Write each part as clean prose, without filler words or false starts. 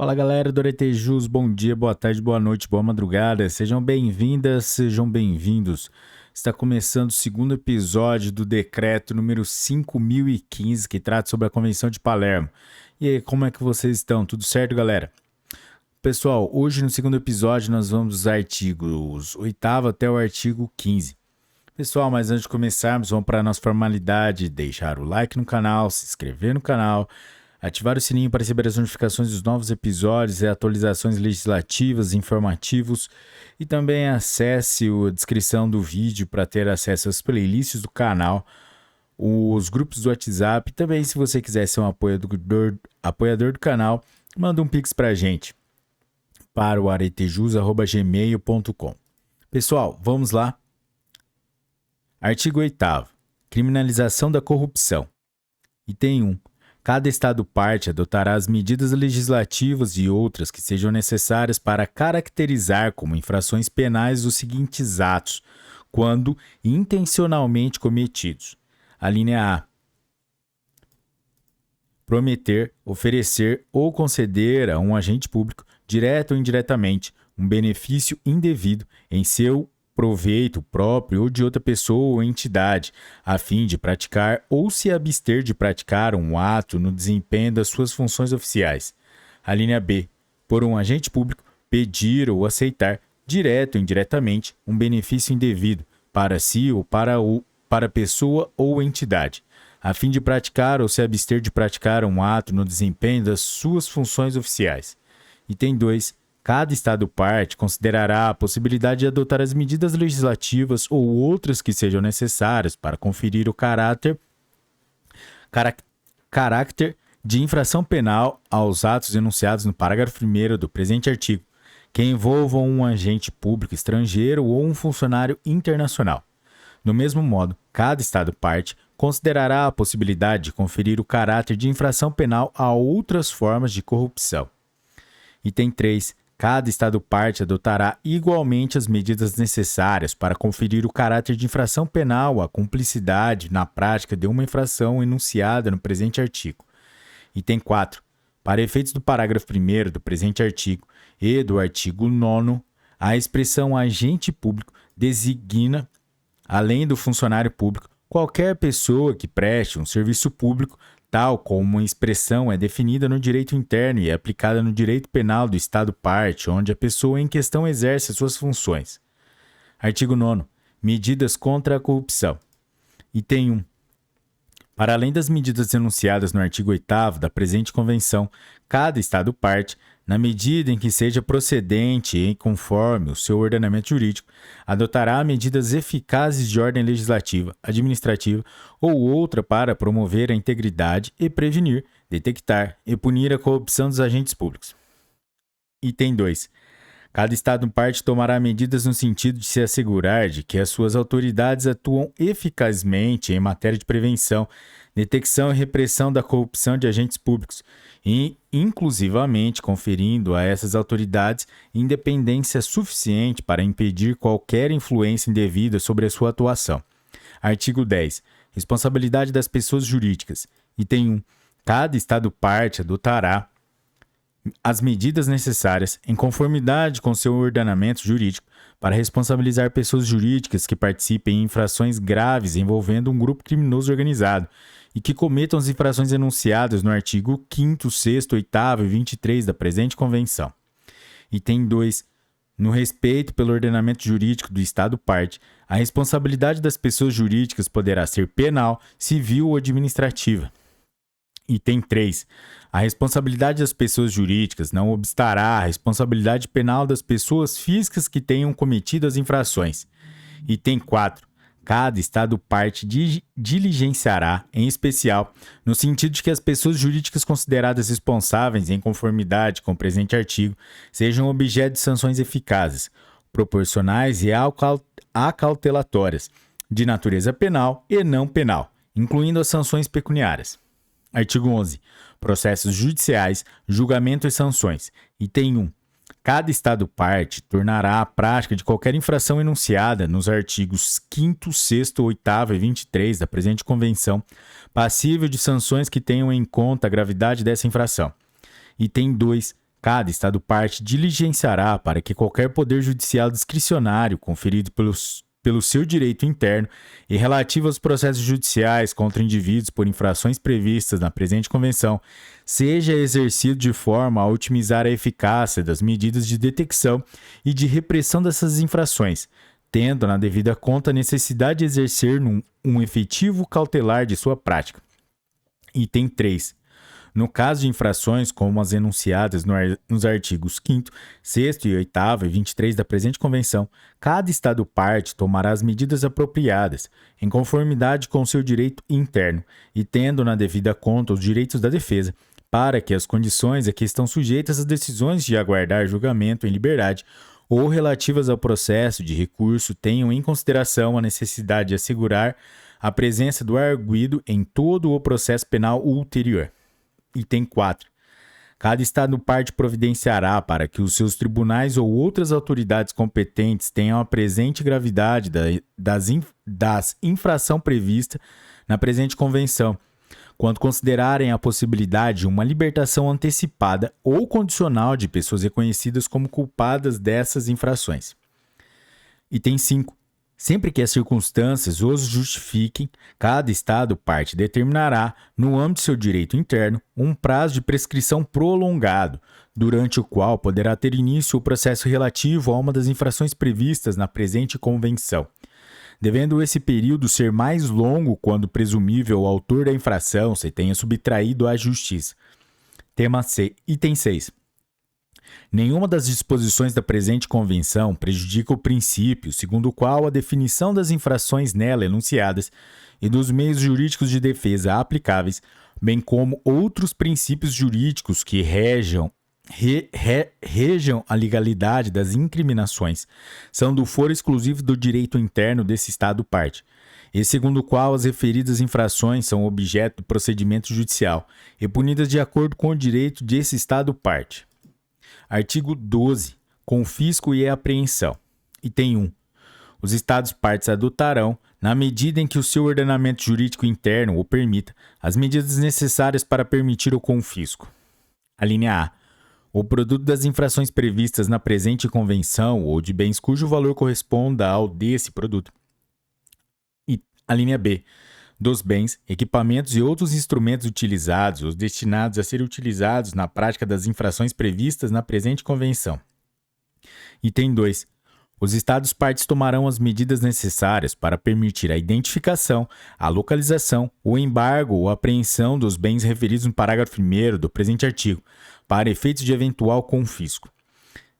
Fala galera do Aretejus, bom dia, boa tarde, boa noite, boa madrugada, sejam bem-vindas, sejam bem-vindos. Está começando o segundo episódio do decreto número 5015, que trata sobre a Convenção de Palermo. E aí, como é que vocês estão? Tudo certo, galera? Pessoal, hoje no segundo episódio nós vamos dos artigos 8º até o artigo 15. Pessoal, mas antes de começarmos, vamos para a nossa formalidade, deixar o like no canal, se inscrever no canal, ativar o sininho para receber as notificações dos novos episódios e atualizações legislativas, informativos, e também acesse a descrição do vídeo para ter acesso às playlists do canal, os grupos do WhatsApp. Também, se você quiser ser um apoiador do canal, manda um pix para a gente, para o aretejus@gmail.com. Pessoal, vamos lá. Artigo 8º. Criminalização da corrupção. Item 1. Cada Estado-parte adotará as medidas legislativas e outras que sejam necessárias para caracterizar como infrações penais os seguintes atos, quando intencionalmente cometidos. A linha A. Prometer, oferecer ou conceder a um agente público, direto ou indiretamente, um benefício indevido em seu proveito próprio ou de outra pessoa ou entidade, a fim de praticar ou se abster de praticar um ato no desempenho das suas funções oficiais. A linha B. Por um agente público, pedir ou aceitar, direto ou indiretamente, um benefício indevido, para si ou para pessoa ou entidade, a fim de praticar ou se abster de praticar um ato no desempenho das suas funções oficiais. Item 2. Cada Estado-parte considerará a possibilidade de adotar as medidas legislativas ou outras que sejam necessárias para conferir o caráter de infração penal aos atos enunciados no parágrafo 1º do presente artigo, que envolvam um agente público estrangeiro ou um funcionário internacional. Do mesmo modo, cada Estado-parte considerará a possibilidade de conferir o caráter de infração penal a outras formas de corrupção. Item 3. Cada Estado-parte adotará igualmente as medidas necessárias para conferir o caráter de infração penal à cumplicidade na prática de uma infração enunciada no presente artigo. Item 4. Para efeitos do parágrafo 1º do presente artigo e do artigo 9º, a expressão agente público designa, além do funcionário público, qualquer pessoa que preste um serviço público, tal como a expressão é definida no direito interno e é aplicada no direito penal do Estado-parte, onde a pessoa em questão exerce suas funções. Artigo 9º. Medidas contra a corrupção. Item 1. Para além das medidas enunciadas no artigo 8º da presente Convenção, cada Estado-parte, na medida em que seja procedente e conforme o seu ordenamento jurídico, adotará medidas eficazes de ordem legislativa, administrativa ou outra para promover a integridade e prevenir, detectar e punir a corrupção dos agentes públicos. Item 2. Cada Estado-parte tomará medidas no sentido de se assegurar de que as suas autoridades atuam eficazmente em matéria de prevenção, detecção e repressão da corrupção de agentes públicos, e inclusivamente conferindo a essas autoridades independência suficiente para impedir qualquer influência indevida sobre a sua atuação. Artigo 10. Responsabilidade das pessoas jurídicas. Item 1. Cada Estado-parte adotará as medidas necessárias, em conformidade com seu ordenamento jurídico, para responsabilizar pessoas jurídicas que participem em infrações graves envolvendo um grupo criminoso organizado e que cometam as infrações enunciadas no artigo 5º, 6º, 8º e 23 da presente Convenção. Item 2. No respeito pelo ordenamento jurídico do Estado-parte, a responsabilidade das pessoas jurídicas poderá ser penal, civil ou administrativa. Item 3. A responsabilidade das pessoas jurídicas não obstará à responsabilidade penal das pessoas físicas que tenham cometido as infrações. Item 4. Cada Estado-parte diligenciará, em especial, no sentido de que as pessoas jurídicas consideradas responsáveis em conformidade com o presente artigo sejam objeto de sanções eficazes, proporcionais e acautelatórias, de natureza penal e não penal, incluindo as sanções pecuniárias. Artigo 11. Processos judiciais, julgamento e sanções. Item 1. Cada Estado-parte tornará a prática de qualquer infração enunciada nos artigos 5º, 6º, 8º e 23 da presente Convenção passível de sanções que tenham em conta a gravidade dessa infração. Item 2. Cada Estado parte diligenciará para que qualquer poder judicial discricionário conferido pelo seu direito interno e relativo aos processos judiciais contra indivíduos por infrações previstas na presente Convenção seja exercido de forma a otimizar a eficácia das medidas de detecção e de repressão dessas infrações, tendo na devida conta a necessidade de exercer um efetivo cautelar de sua prática. Item 3. No caso de infrações como as enunciadas nos artigos 5º, 6º e 8º e 23 da presente Convenção, cada Estado parte tomará as medidas apropriadas, em conformidade com seu direito interno e tendo na devida conta os direitos da defesa, para que as condições a que estão sujeitas as decisões de aguardar julgamento em liberdade ou relativas ao processo de recurso tenham em consideração a necessidade de assegurar a presença do arguido em todo o processo penal ulterior. Item 4. Cada Estado parte providenciará para que os seus tribunais ou outras autoridades competentes tenham a presente gravidade das infração prevista na presente Convenção, quando considerarem a possibilidade de uma libertação antecipada ou condicional de pessoas reconhecidas como culpadas dessas infrações. Item 5. Sempre que as circunstâncias os justifiquem, cada Estado parte determinará, no âmbito de seu direito interno, um prazo de prescrição prolongado, durante o qual poderá ter início o processo relativo a uma das infrações previstas na presente Convenção, devendo esse período ser mais longo quando presumível o autor da infração se tenha subtraído à justiça. Item 6. Nenhuma das disposições da presente Convenção prejudica o princípio segundo o qual a definição das infrações nela enunciadas e dos meios jurídicos de defesa aplicáveis, bem como outros princípios jurídicos que rejam a legalidade das incriminações, são do foro exclusivo do direito interno desse Estado-parte, e segundo o qual as referidas infrações são objeto do procedimento judicial e punidas de acordo com o direito desse Estado-parte. Artigo 12. Confisco e apreensão. Item 1. Os Estados-partes adotarão, na medida em que o seu ordenamento jurídico interno o permita, as medidas necessárias para permitir o confisco. A linha A. O produto das infrações previstas na presente Convenção ou de bens cujo valor corresponda ao desse produto. E a linha B. Dos bens, equipamentos e outros instrumentos utilizados ou destinados a serem utilizados na prática das infrações previstas na presente Convenção. Item 2. Os Estados-partes tomarão as medidas necessárias para permitir a identificação, a localização, o embargo ou apreensão dos bens referidos no parágrafo 1º do presente artigo, para efeitos de eventual confisco.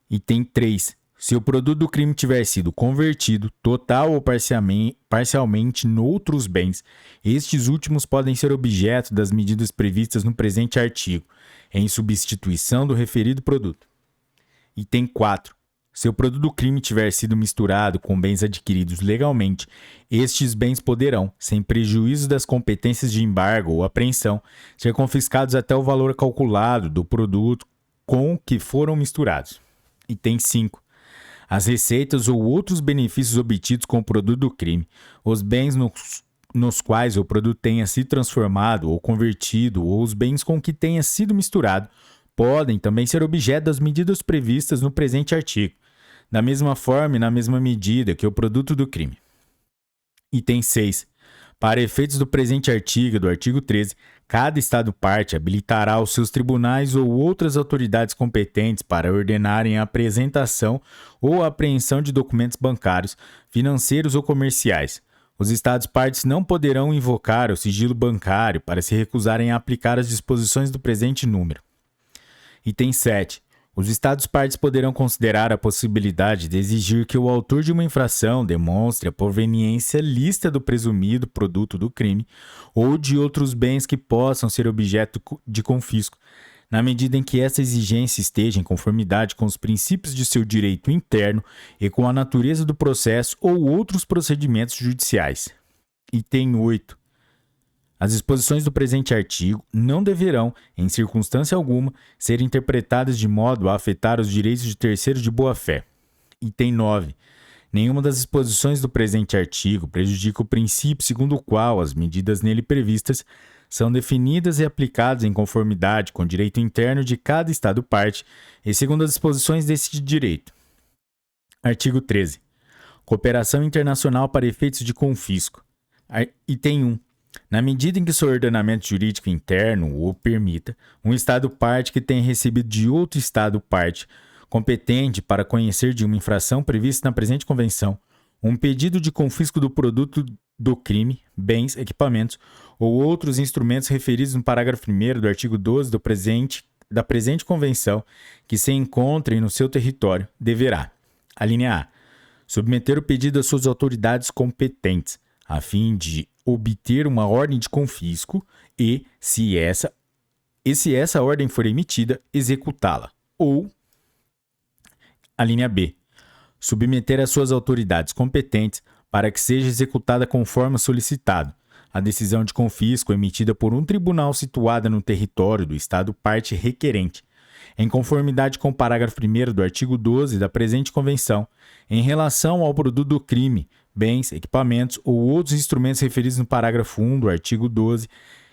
Item 3. Se o produto do crime tiver sido convertido, total ou parcialmente, noutros bens, estes últimos podem ser objeto das medidas previstas no presente artigo, em substituição do referido produto. Item 4. Se o produto do crime tiver sido misturado com bens adquiridos legalmente, estes bens poderão, sem prejuízo das competências de embargo ou apreensão, ser confiscados até o valor calculado do produto com que foram misturados. Item 5. As receitas ou outros benefícios obtidos com o produto do crime, os bens nos quais o produto tenha sido transformado ou convertido, ou os bens com que tenha sido misturado, podem também ser objeto das medidas previstas no presente artigo, da mesma forma e na mesma medida que o produto do crime. Item 6. Para efeitos do presente artigo e do artigo 13, cada Estado-parte habilitará os seus tribunais ou outras autoridades competentes para ordenarem a apresentação ou a apreensão de documentos bancários, financeiros ou comerciais. Os Estados-partes não poderão invocar o sigilo bancário para se recusarem a aplicar as disposições do presente número. Item 7. Os Estados-partes poderão considerar a possibilidade de exigir que o autor de uma infração demonstre a proveniência lícita do presumido produto do crime ou de outros bens que possam ser objeto de confisco, na medida em que essa exigência esteja em conformidade com os princípios de seu direito interno e com a natureza do processo ou outros procedimentos judiciais. Item 8. As disposições do presente artigo não deverão, em circunstância alguma, ser interpretadas de modo a afetar os direitos de terceiros de boa-fé. Item 9. Nenhuma das disposições do presente artigo prejudica o princípio segundo o qual as medidas nele previstas são definidas e aplicadas em conformidade com o direito interno de cada Estado-parte e segundo as disposições desse direito. Artigo 13. Cooperação internacional para efeitos de confisco. Item 1. Na medida em que seu ordenamento jurídico interno o permita, um Estado-parte que tenha recebido de outro Estado-parte competente para conhecer de uma infração prevista na presente Convenção um pedido de confisco do produto do crime, bens, equipamentos ou outros instrumentos referidos no parágrafo 1º do artigo 12 da presente Convenção que se encontrem no seu território, deverá: alínea A. Submeter o pedido às suas autoridades competentes, a fim de obter uma ordem de confisco e, se essa ordem for emitida, executá-la. Ou, alínea B. Submeter às suas autoridades competentes para que seja executada conforme solicitado a decisão de confisco emitida por um tribunal situado no território do Estado-parte requerente, em conformidade com o parágrafo 1º do artigo 12 da presente Convenção, em relação ao produto do crime, bens, equipamentos ou outros instrumentos referidos no parágrafo 1 do artigo 12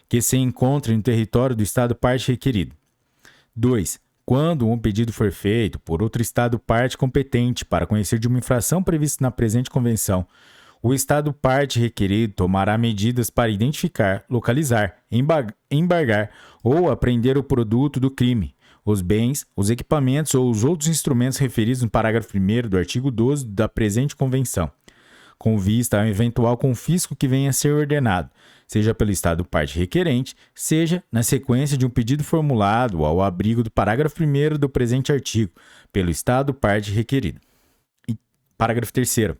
que se encontrem no território do Estado-parte requerido. 2. Quando um pedido for feito por outro Estado-parte competente para conhecer de uma infração prevista na presente Convenção, o Estado-parte requerido tomará medidas para identificar, localizar, embargar ou apreender o produto do crime, os bens, os equipamentos ou os outros instrumentos referidos no parágrafo 1º do artigo 12 da presente Convenção, com vista ao eventual confisco que venha a ser ordenado, seja pelo Estado-parte requerente, seja na sequência de um pedido formulado ao abrigo do parágrafo 1º do presente artigo, pelo Estado-parte requerido. E parágrafo 3º.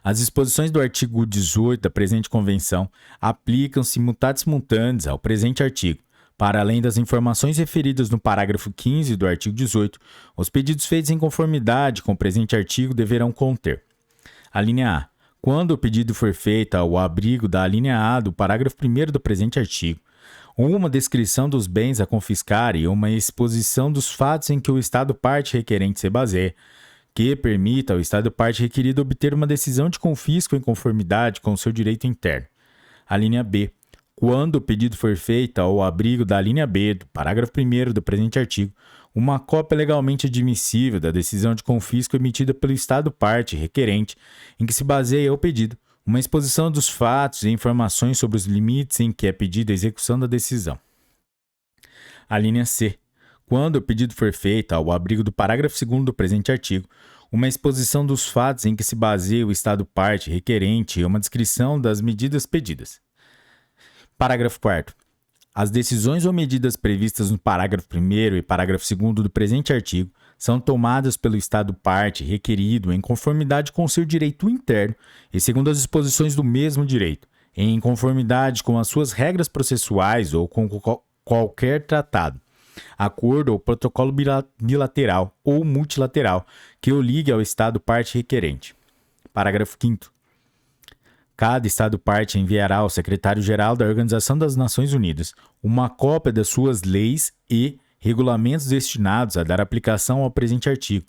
As disposições do artigo 18 da presente Convenção aplicam-se mutatis mutandis ao presente artigo. Para além das informações referidas no parágrafo 15 do artigo 18, os pedidos feitos em conformidade com o presente artigo deverão conter: alínea A. Quando o pedido for feito ao abrigo da alínea A do parágrafo 1º do presente artigo, uma descrição dos bens a confiscar e uma exposição dos fatos em que o Estado-parte requerente se baseia, que permita ao Estado-parte requerido obter uma decisão de confisco em conformidade com o seu direito interno. Alínea B. Quando o pedido for feito ao abrigo da alínea B do parágrafo 1º do presente artigo, uma cópia legalmente admissível da decisão de confisco emitida pelo Estado-parte requerente, em que se baseia o pedido, uma exposição dos fatos e informações sobre os limites em que é pedida a execução da decisão. Alínea C. Quando o pedido for feito ao abrigo do parágrafo 2º do presente artigo, uma exposição dos fatos em que se baseia o Estado-parte requerente e uma descrição das medidas pedidas. Parágrafo 4º. As decisões ou medidas previstas no parágrafo 1º e parágrafo 2º do presente artigo são tomadas pelo Estado-parte requerido em conformidade com seu direito interno e segundo as disposições do mesmo direito, em conformidade com as suas regras processuais ou com qualquer tratado, acordo ou protocolo bilateral ou multilateral que o ligue ao Estado-parte requerente. Parágrafo 5º. Cada Estado-parte enviará ao Secretário-Geral da Organização das Nações Unidas uma cópia das suas leis e regulamentos destinados a dar aplicação ao presente artigo,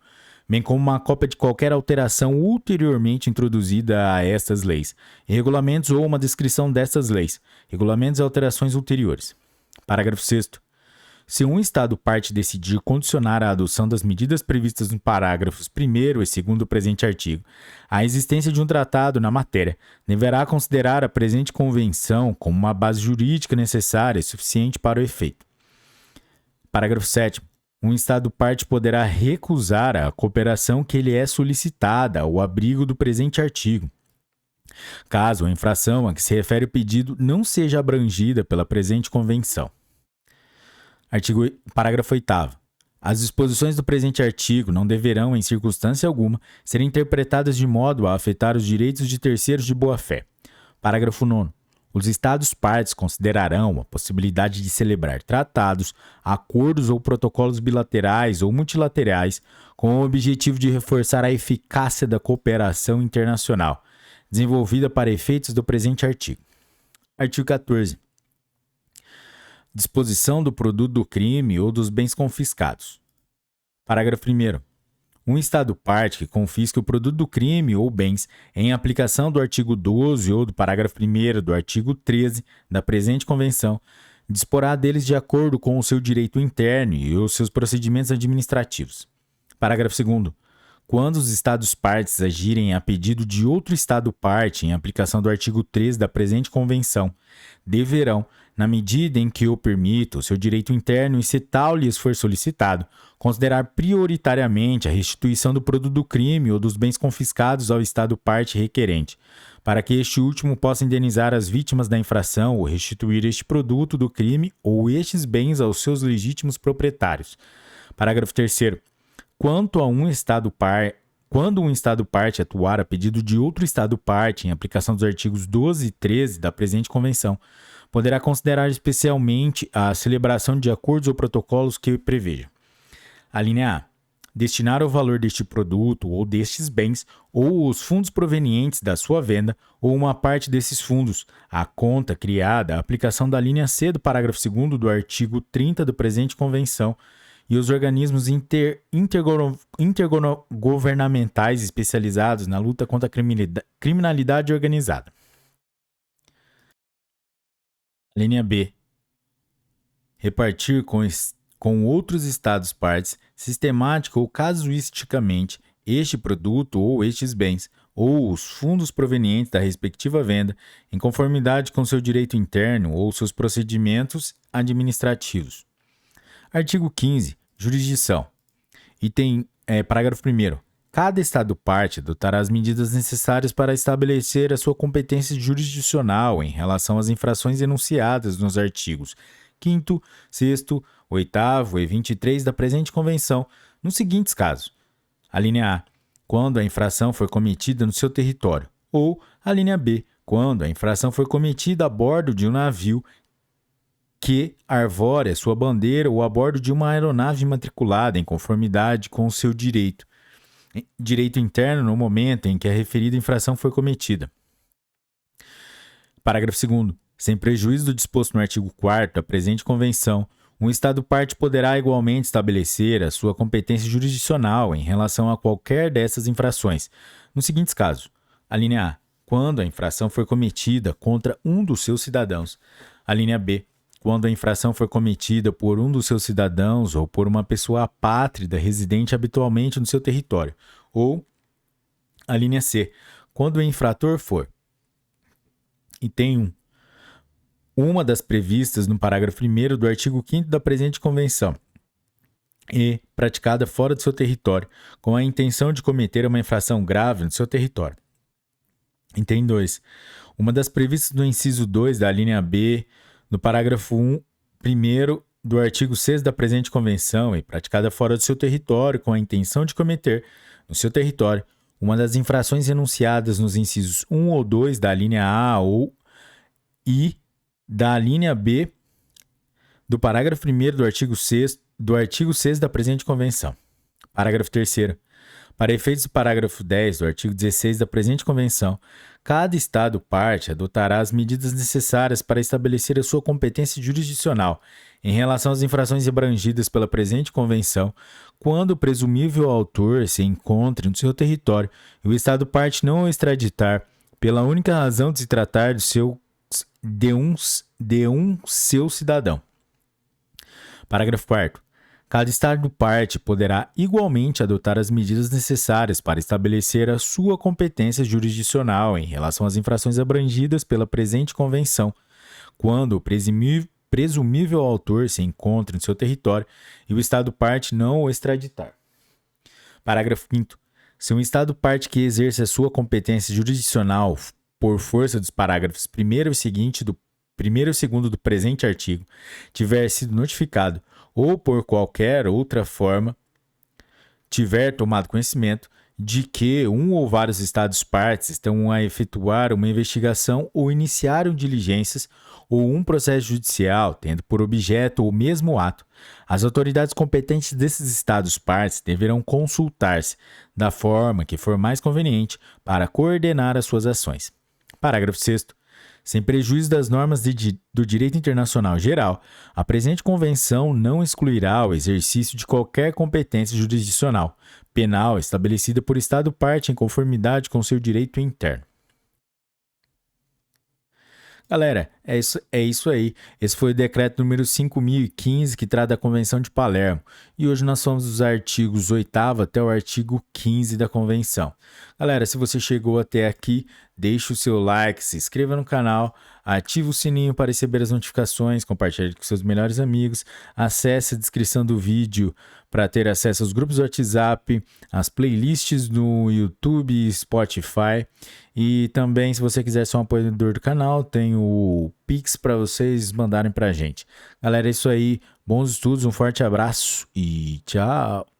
bem como uma cópia de qualquer alteração ulteriormente introduzida a estas leis, e regulamentos ou uma descrição destas leis, regulamentos e alterações ulteriores. Parágrafo 6º. Se um Estado-parte decidir condicionar a adoção das medidas previstas no parágrafos 1º e 2º do presente artigo à existência de um tratado na matéria, deverá considerar a presente convenção como uma base jurídica necessária e suficiente para o efeito. Parágrafo 7º. Um Estado-parte poderá recusar a cooperação que lhe é solicitada ao abrigo do presente artigo, caso a infração a que se refere o pedido não seja abrangida pela presente convenção. Parágrafo 8º. As disposições do presente artigo não deverão, em circunstância alguma, ser interpretadas de modo a afetar os direitos de terceiros de boa-fé. Parágrafo 9º. Os Estados-partes considerarão a possibilidade de celebrar tratados, acordos ou protocolos bilaterais ou multilaterais com o objetivo de reforçar a eficácia da cooperação internacional, desenvolvida para efeitos do presente artigo. Artigo 14. Disposição do produto do crime ou dos bens confiscados. Parágrafo 1º. Um Estado parte que confisque o produto do crime ou bens em aplicação do artigo 12 ou do parágrafo 1º do artigo 13 da presente Convenção, disporá deles de acordo com o seu direito interno e os seus procedimentos administrativos. Parágrafo 2º. Quando os Estados partes agirem a pedido de outro Estado parte em aplicação do artigo 13 da presente Convenção, deverão, na medida em que o permita o seu direito interno e se tal lhes for solicitado, considerar prioritariamente a restituição do produto do crime ou dos bens confiscados ao Estado parte requerente, para que este último possa indenizar as vítimas da infração ou restituir este produto do crime ou estes bens aos seus legítimos proprietários. Parágrafo 3º. Quando um Estado parte atuar a pedido de outro Estado parte em aplicação dos artigos 12 e 13 da presente Convenção, poderá considerar especialmente a celebração de acordos ou protocolos que preveja. A linha A. Destinar o valor deste produto ou destes bens ou os fundos provenientes da sua venda ou uma parte desses fundos à conta criada à aplicação da linha C do parágrafo 2º do artigo 30 da presente Convenção e os organismos intergovernamentais especializados na luta contra a criminalidade organizada. Linha B. Repartir com outros Estados partes, sistemática ou casuisticamente, este produto ou estes bens, ou os fundos provenientes da respectiva venda, em conformidade com seu direito interno ou seus procedimentos administrativos. Artigo 15. Jurisdição. Parágrafo 1º. Cada Estado parte adotará as medidas necessárias para estabelecer a sua competência jurisdicional em relação às infrações enunciadas nos artigos 5º, 6º, 8º e 23 da presente Convenção, nos seguintes casos. A linha A. Quando a infração for cometida no seu território. Ou a linha B. Quando a infração for cometida a bordo de um navio que arvore a sua bandeira ou a bordo de uma aeronave matriculada em conformidade com o seu direito interno no momento em que a referida infração foi cometida. Parágrafo 2º. Sem prejuízo do disposto no artigo 4º da presente Convenção, um Estado parte poderá igualmente estabelecer a sua competência jurisdicional em relação a qualquer dessas infrações, nos seguintes casos. A linha A. Quando a infração for cometida contra um dos seus cidadãos. A linha B. Quando a infração for cometida por um dos seus cidadãos ou por uma pessoa apátrida residente habitualmente no seu território. Ou a linha C. Quando o infrator for. Item 1. Uma das previstas no parágrafo 1º do artigo 5º da presente Convenção e praticada fora do seu território, com a intenção de cometer uma infração grave no seu território. Item 2. Uma das previstas no inciso 2 da linha B no parágrafo 1º do artigo 6º da presente Convenção e praticada fora do seu território com a intenção de cometer, no seu território, uma das infrações enunciadas nos incisos 1 ou 2 da linha A ou I da linha B do parágrafo 1º do artigo 6º da presente Convenção. Parágrafo 3º. Para efeitos do parágrafo 10 do artigo 16 da presente Convenção, cada Estado parte adotará as medidas necessárias para estabelecer a sua competência jurisdicional em relação às infrações abrangidas pela presente Convenção, quando o presumível autor se encontre no seu território e o Estado parte não o extraditar pela única razão de se tratar de um seu cidadão. Parágrafo 4º. Cada Estado parte poderá igualmente adotar as medidas necessárias para estabelecer a sua competência jurisdicional em relação às infrações abrangidas pela presente Convenção, quando o presumível autor se encontre no seu território e o Estado parte não o extraditar. Parágrafo 5º. Se um Estado parte que exerce a sua competência jurisdicional por força dos parágrafos 1º e 2º do presente artigo tiver sido notificado ou por qualquer outra forma tiver tomado conhecimento de que um ou vários Estados partes estão a efetuar uma investigação ou iniciaram diligências ou um processo judicial tendo por objeto o mesmo ato, as autoridades competentes desses Estados partes deverão consultar-se da forma que for mais conveniente para coordenar as suas ações. Parágrafo 6º. Sem prejuízo das normas do direito internacional geral, a presente convenção não excluirá o exercício de qualquer competência jurisdicional penal estabelecida por Estado parte em conformidade com seu direito interno. Galera, é isso aí. Esse foi o decreto número 5.015, que trata da Convenção de Palermo. E hoje nós somos dos artigos 8º até o artigo 15 da Convenção. Galera, se você chegou até aqui, deixe o seu like, se inscreva no canal, ative o sininho para receber as notificações, compartilhe com seus melhores amigos, acesse a descrição do vídeo para ter acesso aos grupos do WhatsApp, as playlists no YouTube e Spotify. E também, se você quiser ser um apoiador do canal, tem o Pix para vocês mandarem para a gente. Galera, é isso aí. Bons estudos, um forte abraço e tchau!